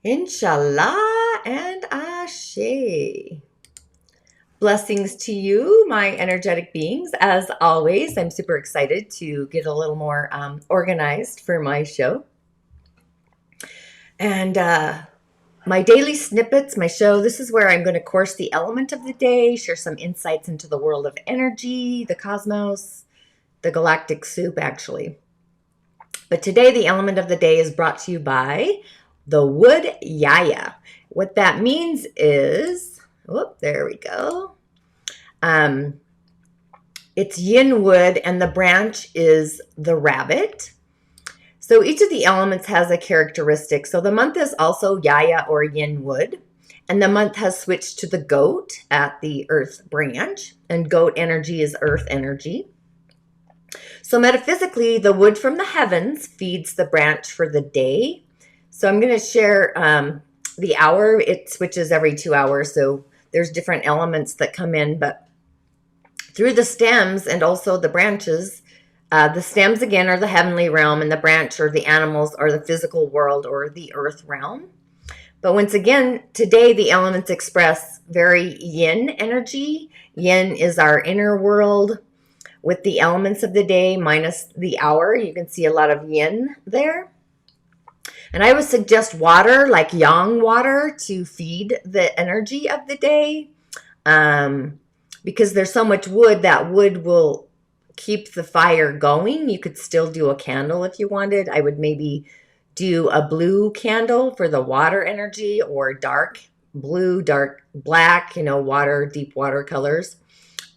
InShalla and Ashe. Blessings to you, my energetic beings. As always, I'm super excited to get a little more organized for my show. And my daily snippets, my show, this is where I'm going to course the element of the day, share some insights into the world of energy, the cosmos, the galactic soup, actually. But today, the element of the day is brought to you by the wood yaya. What that means is, there we go. It's yin wood, and the branch is the rabbit. So each of the elements has a characteristic. So the month is also yaya or yin wood, and the month has switched to the goat at the earth branch, and goat energy is earth energy. So metaphysically, the wood from the heavens feeds the branch for the day. So I'm going to share the hour. It switches every 2 hours, so there's different elements that come in, but through the stems and also the branches, the stems again are the heavenly realm, and the branch or the animals are the physical world or the earth realm. But once again, today the elements express very yin energy. Yin is our inner world with the elements of the day minus the hour. You can see a lot of yin there. And I would suggest water, like yang water, to feed the energy of the day. Because there's so much wood, that wood will keep the fire going. You could still do a candle if you wanted. I would maybe do a blue candle for the water energy, or dark blue, dark black, water, deep water colors.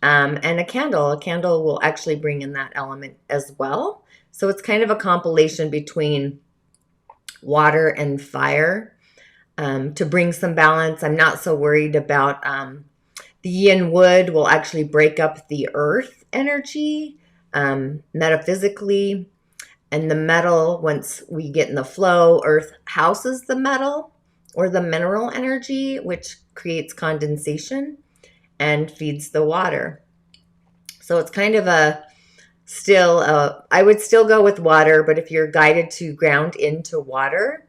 And a candle. A candle will actually bring in that element as well. So it's kind of a compilation between water and fire to bring some balance. I'm not so worried about the yin wood will actually break up the earth energy metaphysically. And the metal, once we get in the flow, earth houses the metal or the mineral energy, which creates condensation and feeds the water. So it's kind of I would still go with water, but if you're guided to ground into water,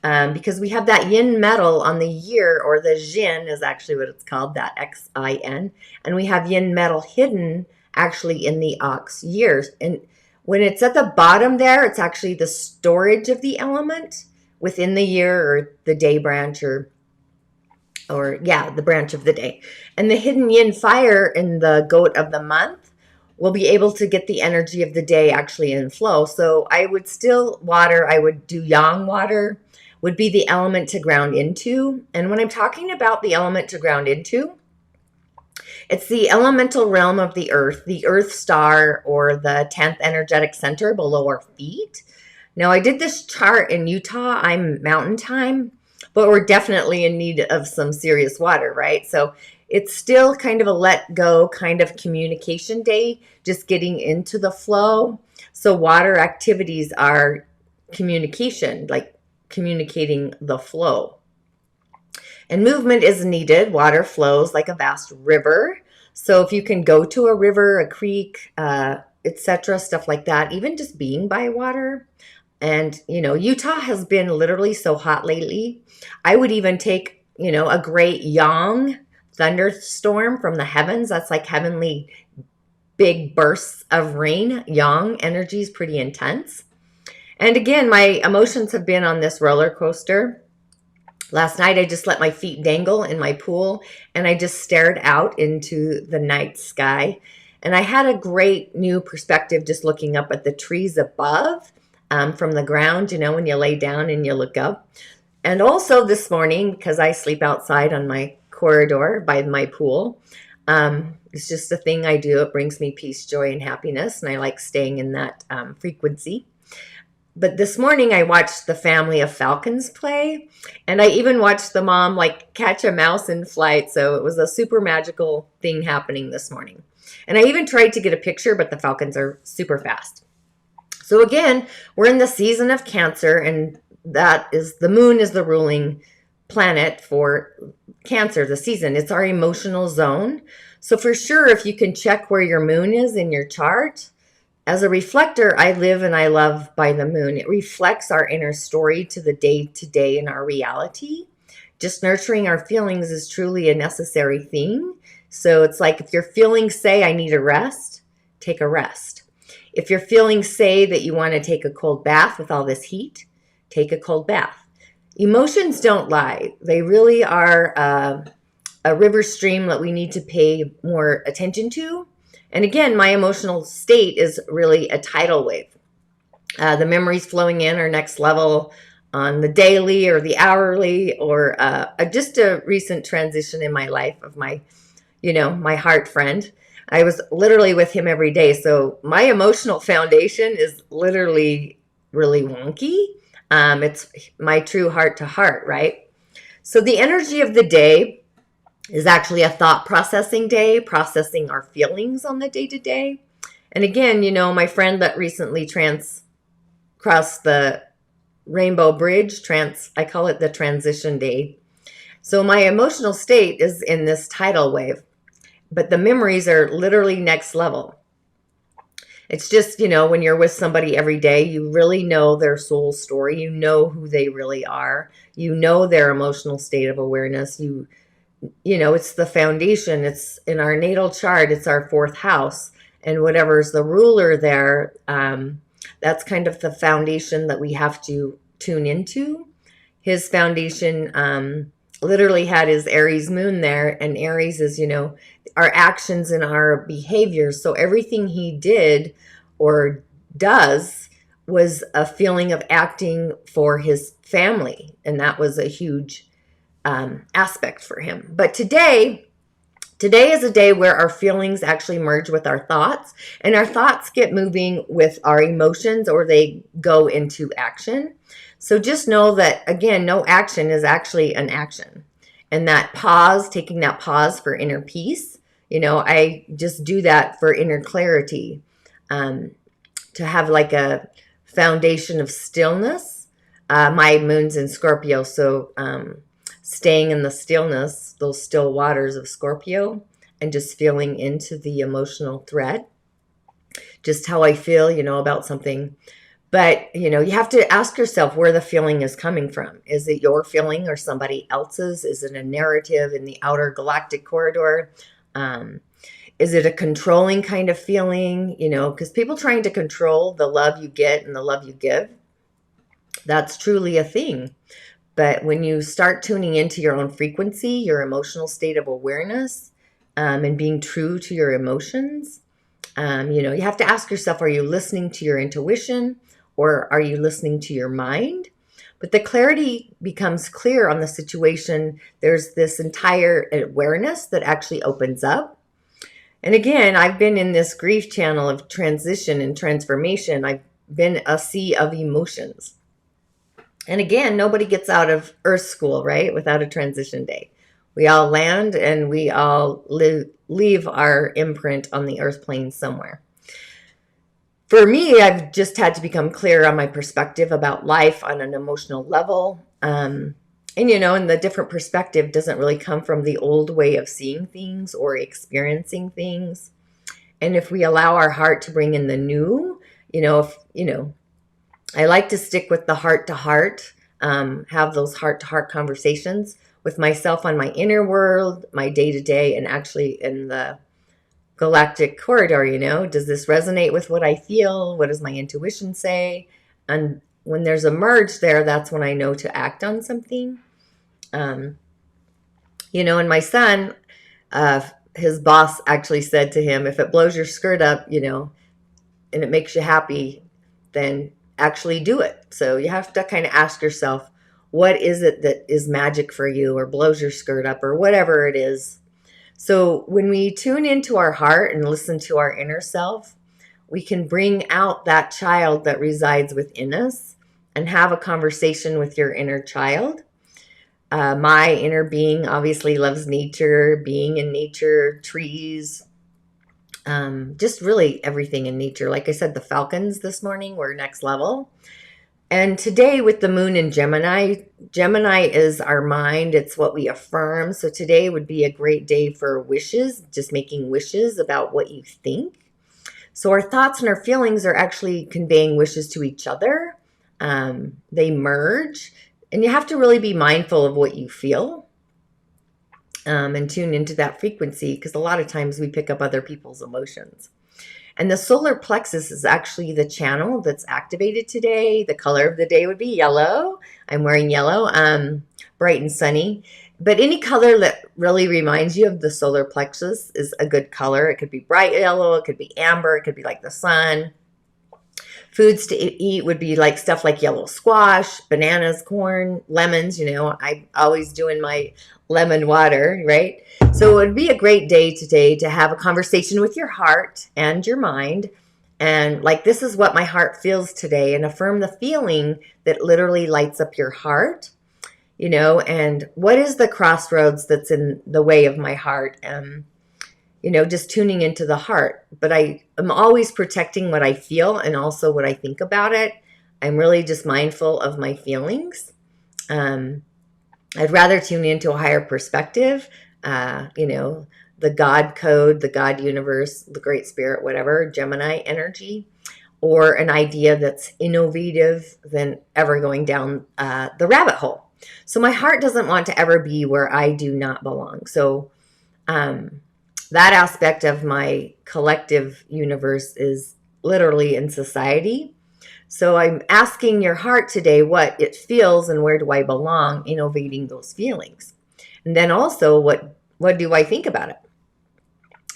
because we have that yin metal on the year, or the Jin is actually what it's called, that Xin, and we have yin metal hidden actually in the ox years. And when it's at the bottom there, it's actually the storage of the element within the year, or the day branch, the branch of the day. And the hidden yin fire in the goat of the month will be able to get the energy of the day actually in flow. So I would still water. I would do yang water, would be the element to ground into. And when I'm talking about the element to ground into, it's the elemental realm of the earth star, or the 10th energetic center below our feet. Now, I did this chart in Utah. I'm mountain time, but we're definitely in need of some serious water, right? So it's still kind of a let go kind of communication day, just getting into the flow. So water activities are communication, like communicating the flow. And movement is needed. Water flows like a vast river. So if you can go to a river, a creek, etc., stuff like that, even just being by water. And, Utah has been literally so hot lately. I would even take, a great yang thunderstorm from the heavens. That's like heavenly big bursts of rain. Yang energy is pretty intense. And again, my emotions have been on this roller coaster. Last night, I just let my feet dangle in my pool, and I just stared out into the night sky. And I had a great new perspective just looking up at the trees above from the ground, when you lay down and you look up. And also this morning, because I sleep outside on my corridor by my pool, it's just a thing I do. It brings me peace, joy, and happiness, and I like staying in that frequency. But this morning I watched the family of falcons play, and I even watched the mom catch a mouse in flight. So it was a super magical thing happening this morning. And I even tried to get a picture, but the falcons are super fast. So again, we're in the season of Cancer, and the moon is the ruling planet for Cancer, the season. It's our emotional zone. So for sure, if you can check where your moon is in your chart, As a reflector, I live and I love by the moon. It reflects our inner story to the day to day in our reality. Just nurturing our feelings is truly a necessary thing. So it's like if your feelings say, I need a rest, take a rest. If your feelings say that you want to take a cold bath with all this heat, take a cold bath. Emotions don't lie. They really are a river stream that we need to pay more attention to. And again, my emotional state is really a tidal wave. The memories flowing in are next level on the daily or the hourly, or just a recent transition in my life of my, my heart friend. I was literally with him every day. So my emotional foundation is literally really wonky. It's my true heart to heart, right? So the energy of the day is actually a thought processing day, processing our feelings on the day to day. And again, my friend that recently crossed the Rainbow Bridge, I call it the transition day. So my emotional state is in this tidal wave, but the memories are literally next level. It's just, when you're with somebody every day, you really know their soul story. You know who they really are. You know their emotional state of awareness. It's the foundation. It's in our natal chart. It's our fourth house. And whatever's the ruler there, that's kind of the foundation that we have to tune into. His foundation literally had his Aries moon there. And Aries is, our actions and our behaviors. So everything he did or does was a feeling of acting for his family. And that was a huge aspect for him. But today is a day where our feelings actually merge with our thoughts, and our thoughts get moving with our emotions, or they go into action. So just know that, again, no action is actually an action. And that pause, taking that pause for inner peace, I just do that for inner clarity, to have like a foundation of stillness. My moon's in Scorpio, so staying in the stillness, those still waters of Scorpio, and just feeling into the emotional thread, just how I feel, about something. But, you have to ask yourself where the feeling is coming from. Is it your feeling or somebody else's? Is it a narrative in the outer galactic corridor? Is it a controlling kind of feeling? Because people trying to control the love you get and the love you give, that's truly a thing. But when you start tuning into your own frequency, your emotional state of awareness, and being true to your emotions, you have to ask yourself, are you listening to your intuition or are you listening to your mind? But the clarity becomes clear on the situation. There's this entire awareness that actually opens up. And again, I've been in this grief channel of transition and transformation. I've been a sea of emotions. And again, nobody gets out of Earth school, right, without a transition day. We all land and we all leave our imprint on the Earth plane somewhere. For me, I've just had to become clear on my perspective about life on an emotional level. And the different perspective doesn't really come from the old way of seeing things or experiencing things. And if we allow our heart to bring in the new, I like to stick with the heart to heart, have those heart to heart conversations with myself on my inner world, my day to day, and actually in the galactic corridor. Does this resonate with what I feel? What does my intuition say? And when there's a merge there, that's when I know to act on something. And my son, his boss actually said to him, if it blows your skirt up, and it makes you happy, then actually do it. So you have to kind of ask yourself, what is it that is magic for you or blows your skirt up or whatever it is? So when we tune into our heart and listen to our inner self, we can bring out that child that resides within us and have a conversation with your inner child. My inner being obviously loves nature, being in nature, trees, just really everything in nature. Like I said, the falcons this morning were next level. And today with the moon in Gemini, Gemini is our mind. It's what we affirm. So today would be a great day for wishes, just making wishes about what you think. So our thoughts and our feelings are actually conveying wishes to each other. They merge, and you have to really be mindful of what you feel and tune into that frequency, because a lot of times we pick up other people's emotions. And the solar plexus is actually the channel that's activated today. The color of the day would be yellow. I'm wearing yellow, bright and sunny. But any color that really reminds you of the solar plexus is a good color. It could be bright yellow, it could be amber, it could be like the sun. Foods to eat would be like stuff like yellow squash, bananas, corn, lemons. I'm always doing my lemon water, right? So it would be a great day today to have a conversation with your heart and your mind. And like, this is what my heart feels today, and affirm the feeling that literally lights up your heart. And what is the crossroads that's in the way of my heart? Just tuning into the heart. But I am always protecting what I feel and also what I think about it. I'm really just mindful of my feelings. I'd rather tune into a higher perspective, the God code, the God universe, the great spirit, whatever, Gemini energy, or an idea that's innovative than ever going down the rabbit hole. So my heart doesn't want to ever be where I do not belong. So that aspect of my collective universe is literally in society. So I'm asking your heart today what it feels and where do I belong, innovating those feelings. And then also, what do I think about it?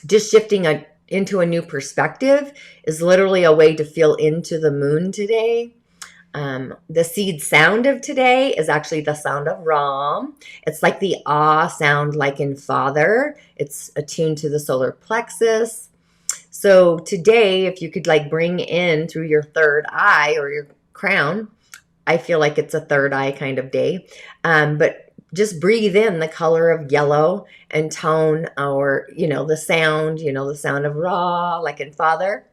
Just shifting into a new perspective is literally a way to feel into the moon today. The seed sound of today is actually the sound of Ram. It's like the ah sound, like in Father. It's attuned to the solar plexus. So today, if you could like bring in through your third eye or your crown, I feel like it's a third eye kind of day. But just breathe in the color of yellow and tone our, the sound of Ra, like in Father.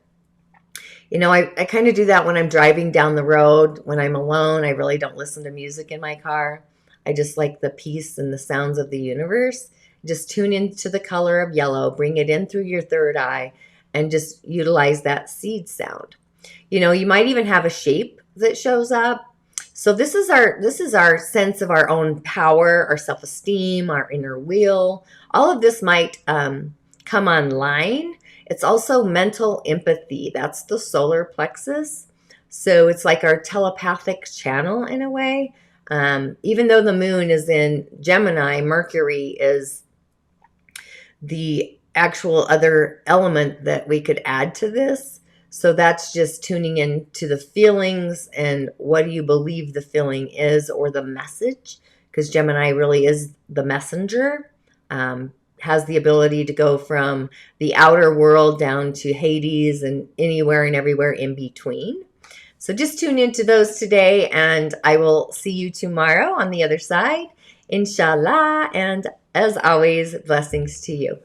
I kind of do that when I'm driving down the road. When I'm alone, I really don't listen to music in my car. I just like the peace and the sounds of the universe. Just tune into the color of yellow, bring it in through your third eye, and just utilize that seed sound. You might even have a shape that shows up. So this is our sense of our own power, our self-esteem, our inner wheel. All of this might come online. It's also mental empathy. That's the solar plexus. So it's like our telepathic channel in a way. Even though the moon is in Gemini, Mercury is the actual other element that we could add to this. So that's just tuning into the feelings and what do you believe the feeling is, or the message, because Gemini really is the messenger. Has the ability to go from the outer world down to Hades and anywhere and everywhere in between. So just tune into those today, and I will see you tomorrow on the other side, InShalla. And as always, blessings to you.